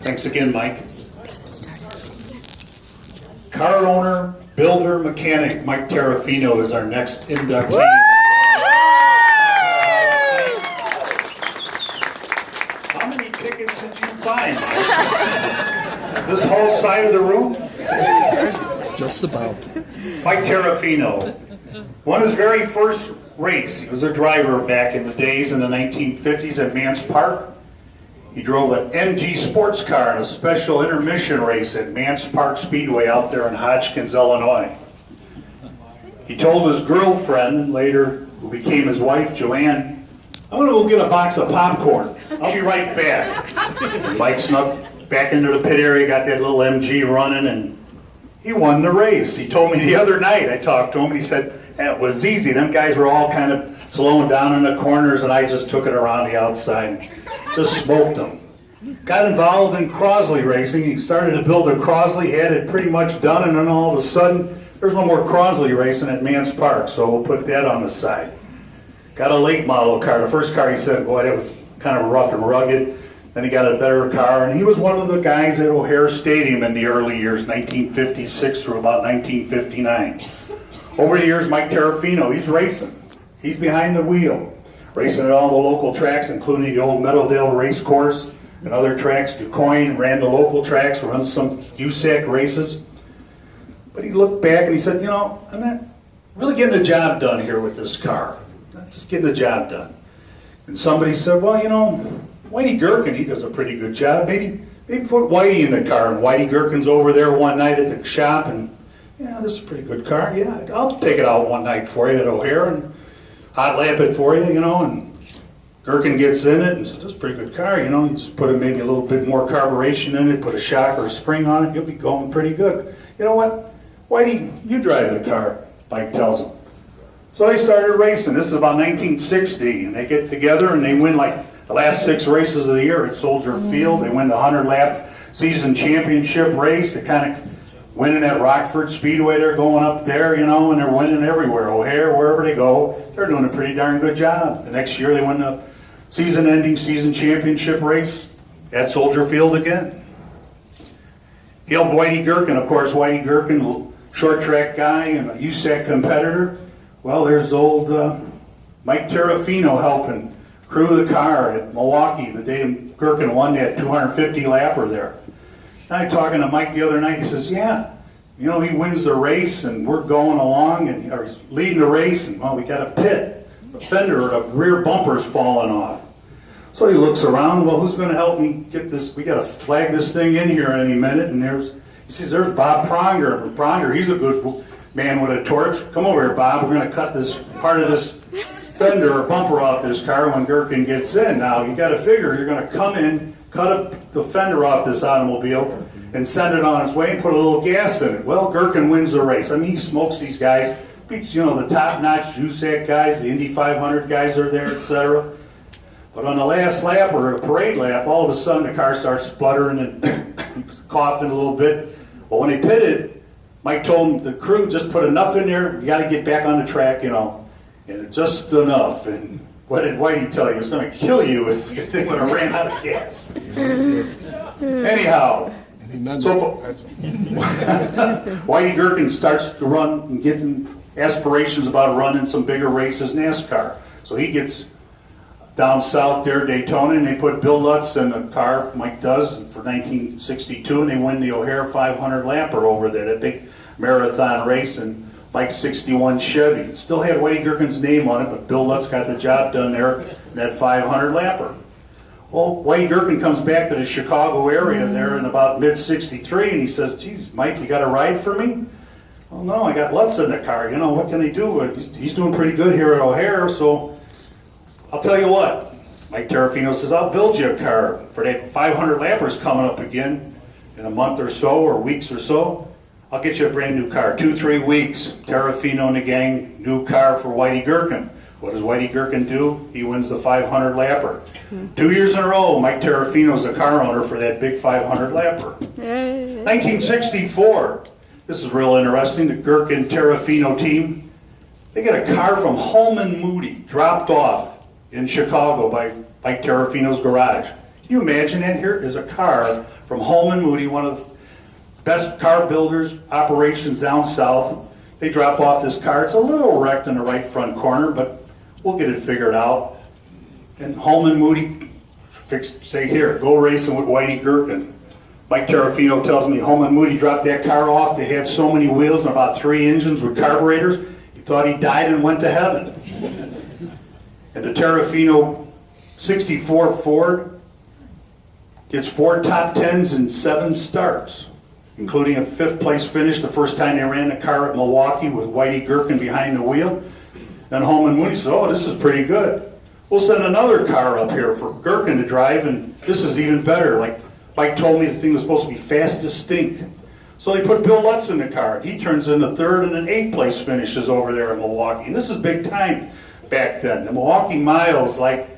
Thanks again, Mike. Car owner, builder, mechanic, Mike Terrafino is our next inductee. How many tickets did you buy, Mike? This whole side of the room? Just about. Mike Terrafino won his very first race. He was a driver back in the days in the 1950s at Mance Park. He drove an MG sports car in a special intermission race at Mance Park Speedway out there in Hodgkins, Illinois. He told his girlfriend, later who became his wife, Joanne, "I'm going to go get a box of popcorn. I'll be right back." Mike snuck back into the pit area, got that little MG running, and he won the race. He told me the other night, I talked to him, he said, it was easy. Them guys were all kind of slowing down in the corners, and I just took it around the outside and just smoked them. Got involved in Crosley racing. He started to build a Crosley, had it pretty much done, and then all of a sudden, there's no more Crosley racing at Mance Park, so we'll put that on the side. Got a late model car. The first car, he said, boy, that was kind of rough and rugged. Then he got a better car, and he was one of the guys at O'Hare Stadium in the early years, 1956 through about 1959. Over the years, Mike Terrafino, he's racing. He's behind the wheel, racing at all the local tracks, including the old Meadowdale race course and other tracks. DuQuoin ran the local tracks, run some USAC races. But he looked back and he said, you know, I'm not really getting the job done here with this car. Not just getting the job done. And somebody said, well, you know, Whitey Gherkin, he does a pretty good job. Maybe put Whitey in the car. And Whitey Gherkin's over there one night at the shop, and yeah, this is a pretty good car. Yeah, I'll take it out one night for you at O'Hare and hot lap it for you, you know. And Gherkin gets in it and says, this is a pretty good car, you know. You just put maybe a little bit more carburation in it, put a shock or a spring on it, you'll be going pretty good. You know what? Whitey, you drive the car, Mike tells him. So they started racing. This is about 1960, and they get together and they win like the last 6 races of the year at Soldier Field. They win the 100-lap season championship race. They kind of winning at Rockford Speedway. They're going up there, you know, and they're winning everywhere. O'Hare, wherever they go, they're doing a pretty darn good job. The next year they win the season-ending season championship race at Soldier Field again. Hailed Whitey Gherkin, of course. Whitey Gherkin, short track guy and a USAC competitor. Well, there's old Mike Terrafino helping crew the car at Milwaukee the day Gherkin won that 250 lapper there. And I talking to Mike the other night, he says, yeah, you know, he wins the race and we're going along and or he's leading the race and well, we got a pit. The fender or the rear bumper's falling off. So he looks around, well, who's going to help me get this? We got to flag this thing in here any minute. And he says, there's Bob Pronger. Pronger, he's a good man with a torch. Come over here, Bob. We're going to cut this part of this fender or bumper off this car when Gherkin gets in. Now, you got to figure you're going to come in, cut up the fender off this automobile, and send it on its way and put a little gas in it. Well, Gherkin wins the race. I mean, he smokes these guys, beats, you know, the top-notch USAC guys, the Indy 500 guys are there, etc. But on the last lap or a parade lap, all of a sudden the car starts sputtering and coughing a little bit. Well, when they pitted, Mike told the crew, just put enough in there, you got to get back on the track, you know. And just enough. And what did Whitey tell you? It was going to kill you if the thing would have ran out of gas. Anyhow, so Whitey Gherkin starts to run and getting aspirations about running some bigger races, NASCAR. So he gets down south there, Daytona, and they put Bill Lutz in the car, Mike does, for 1962, and they win the O'Hare 500 lapper over there, that big marathon race. And Mike's 61 Chevy. It still had Whitey Gherkin's name on it, but Bill Lutz got the job done there in that 500 lapper. Well, Whitey Gherkin comes back to the Chicago area there in about mid-63, and he says, geez, Mike, you got a ride for me? Well, no, I got Lutz in the car. You know, what can he do? He's doing pretty good here at O'Hare, so I'll tell you what. Mike Terrafino says, I'll build you a car for that 500 lappers coming up again in a month or so, or weeks or so. I'll get you a brand new car. 2-3 weeks. Terrafino and the gang, new car for Whitey Gherkin. What does Whitey Gherkin do? He wins the 500 lapper. 2 years in a row, Mike Terrafino's the car owner for that big 500 lapper. 1964. This is real interesting. The Gherkin Terrafino team, they get a car from Holman Moody dropped off in Chicago by Terrafino's garage. Can you imagine that? Here is a car from Holman Moody, one of the best car builders operations down south. They drop off this car. It's a little wrecked in the right front corner, but we'll get it figured out. And Holman Moody say, here, go racing with Whitey Gherkin. Mike Terrafino tells me Holman Moody dropped that car off. They had so many wheels and about 3 engines with carburetors, he thought he died and went to heaven. And the Terrafino 64 Ford gets 4 top 10s and 7 starts, including a 5th place finish the first time they ran the car at Milwaukee with Whitey Gherkin behind the wheel. Then Holman Moody said, oh, this is pretty good. We'll send another car up here for Gherkin to drive, and this is even better. Like Mike told me, the thing was supposed to be fast as stink. So they put Bill Lutz in the car. He turns in the 3rd and an 8th place finishes over there in Milwaukee. And this is big time back then. The Milwaukee Mile was like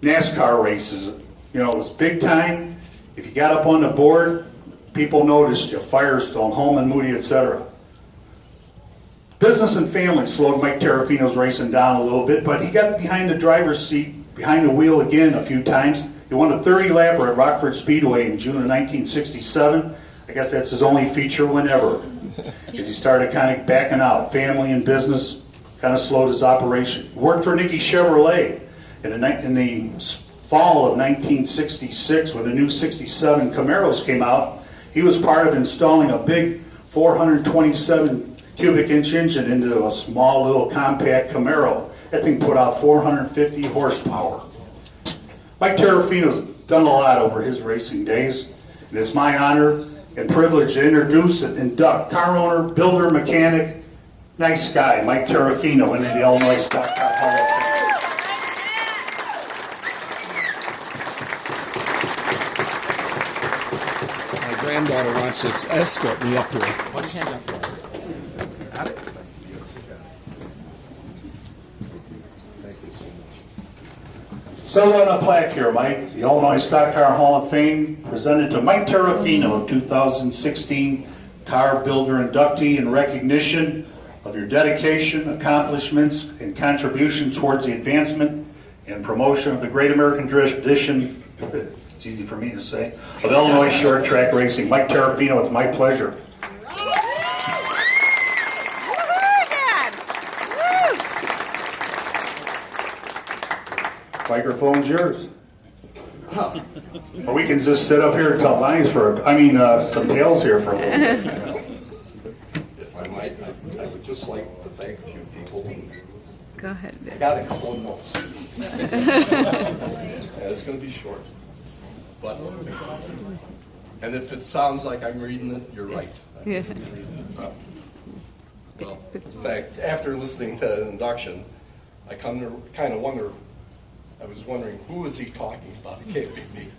NASCAR races. You know, it was big time. If you got up on the board, people noticed you. Firestone, Holman Moody, etc. Business and family slowed Mike Terrafino's racing down a little bit, but he got behind the driver's seat, behind the wheel again a few times. He won a 30-lapper at Rockford Speedway in June of 1967. I guess that's his only feature win ever, as he started kind of backing out. Family and business kind of slowed his operation. Worked for Nicky Chevrolet in the fall of 1966 when the new 67 Camaros came out. He was part of installing a big 427 cubic inch engine into a small little compact Camaro. That thing put out 450 horsepower. Mike Terrafino's done a lot over his racing days, and it's my honor and privilege to introduce and induct car owner, builder, mechanic, nice guy, Mike Terrafino, into the Illinois Stickcar Hall of Fame. My granddaughter wants to escort me up here. Says on a plaque here, Mike, the Illinois Stickcar Hall of Fame presented to Mike Terrafino, 2016 car builder inductee, in recognition of your dedication, accomplishments, and contribution towards the advancement and promotion of the great American tradition, it's easy for me to say, of Illinois short track racing. Mike Terrafino, it's my pleasure. Microphone's yours. Or we can just sit up here and tell lines some tales here for a little bit. If I might, I would just like to thank a few people. Go ahead. I got a couple of notes. And it's going to be short. And if it sounds like I'm reading it, you're right. Yeah. Well, in fact, after listening to the induction, I kind of wonder, I was wondering, who is he talking about? It can't be me.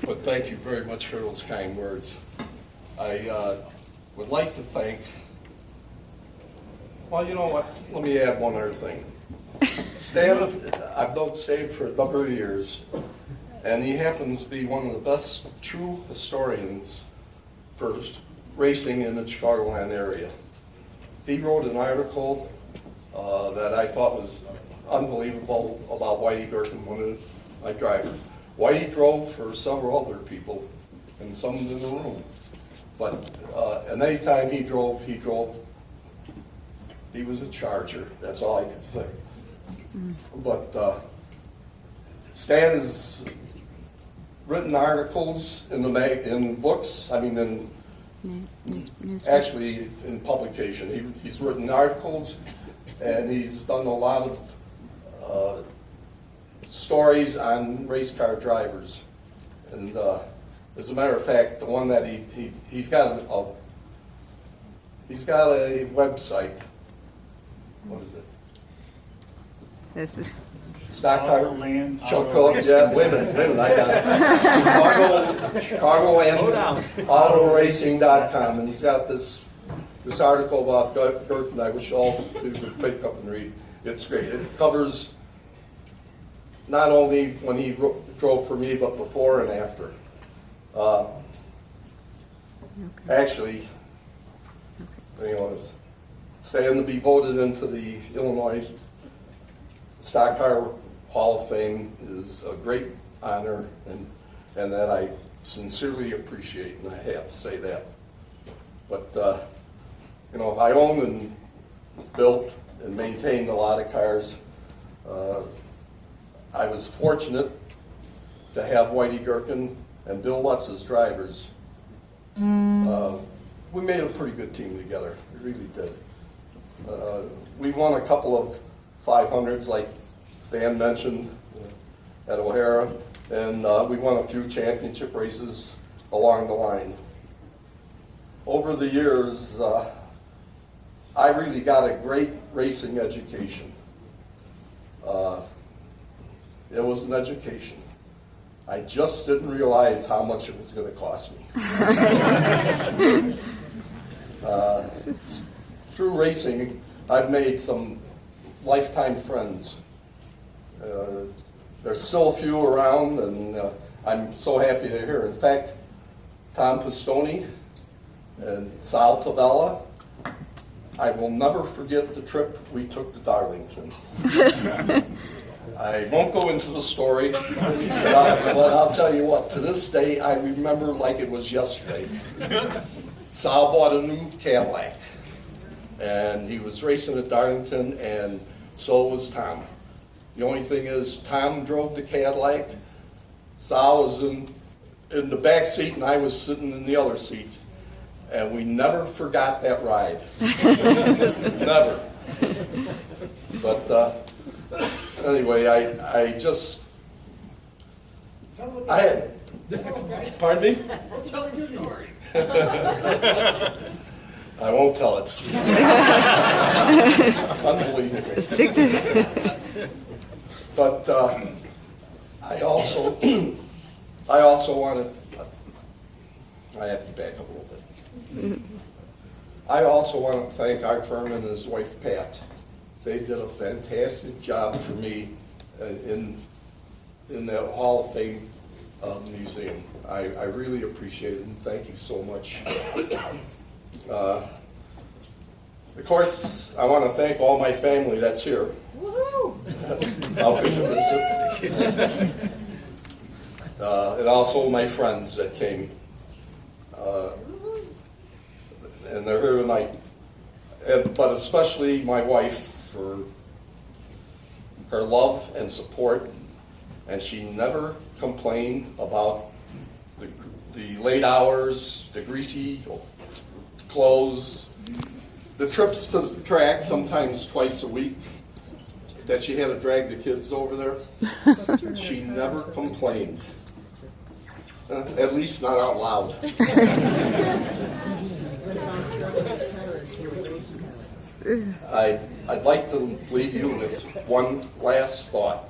But thank you very much for those kind words. I would like to thank, well, you know what? Let me add one other thing. Stan, I've known Stan for a number of years, and he happens to be one of the best true historians for racing in the Chicagoland area. He wrote an article that I thought was unbelievable about Whitey Gherkin, one of my drivers. Whitey drove for several other people, and some in the room. But and any time he drove, he was a charger. That's all I could say. But Stan has written articles in books. I mean, actually in publication. He's written articles, and he's done a lot of stories on race car drivers. And as a matter of fact, the one that he's got a website. What is it? This is Chicagoland. Yeah, wait a minute, I got it. Chicagoland autoracing.com, and he's got this article about Gherkin. I wish all people would pick up and read. It's great. It covers not only when he drove for me, but before and after. Actually, Stan to be voted into the Illinois Stickcar Hall of Fame is a great honor, and and that I sincerely appreciate, and I have to say that. But, you know, I own and built and maintained a lot of cars. I was fortunate to have Whitey Gherkin and Bill Lutz as drivers. We made a pretty good team together. We really did. We won a couple of 500s, like Stan mentioned, at O'Hara, and we won a few championship races along the line. Over the years, I really got a great racing education. It was an education. I just didn't realize how much it was going to cost me. Through racing, I've made some lifetime friends. There's still a few around, and I'm so happy they're here. In fact, Tom Pistone and Sal Tabella, I will never forget the trip we took to Darlington. I won't go into the story, but I'll tell you what, to this day, I remember like it was yesterday. Sal bought a new Cadillac, and he was racing at Darlington, and so was Tom. The only thing is, Tom drove the Cadillac, Sal was in the back seat, and I was sitting in the other seat. And we never forgot that ride. Never. But anyway, I had, pardon me? Tell the story. I won't tell it. Unbelievable. Stick to it. But I also wanted, I have to back up a little bit. I also want to thank Art Furman and his wife Pat. They did a fantastic job for me in the Hall of Fame museum. I really appreciate it, and thank you so much. Of course, I want to thank all my family that's here. Woohoo! I'll pick up and sit. And also my friends that came. And they're here tonight. But especially my wife for her love and support. And she never complained about the late hours, the greasy clothes, the trips to the track, sometimes twice a week, that she had to drag the kids over there. She never complained. At least not out loud. I'd like to leave you with one last thought.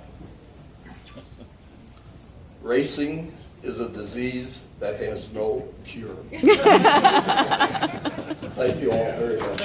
Racing is a disease that has no cure. Thank you all very much.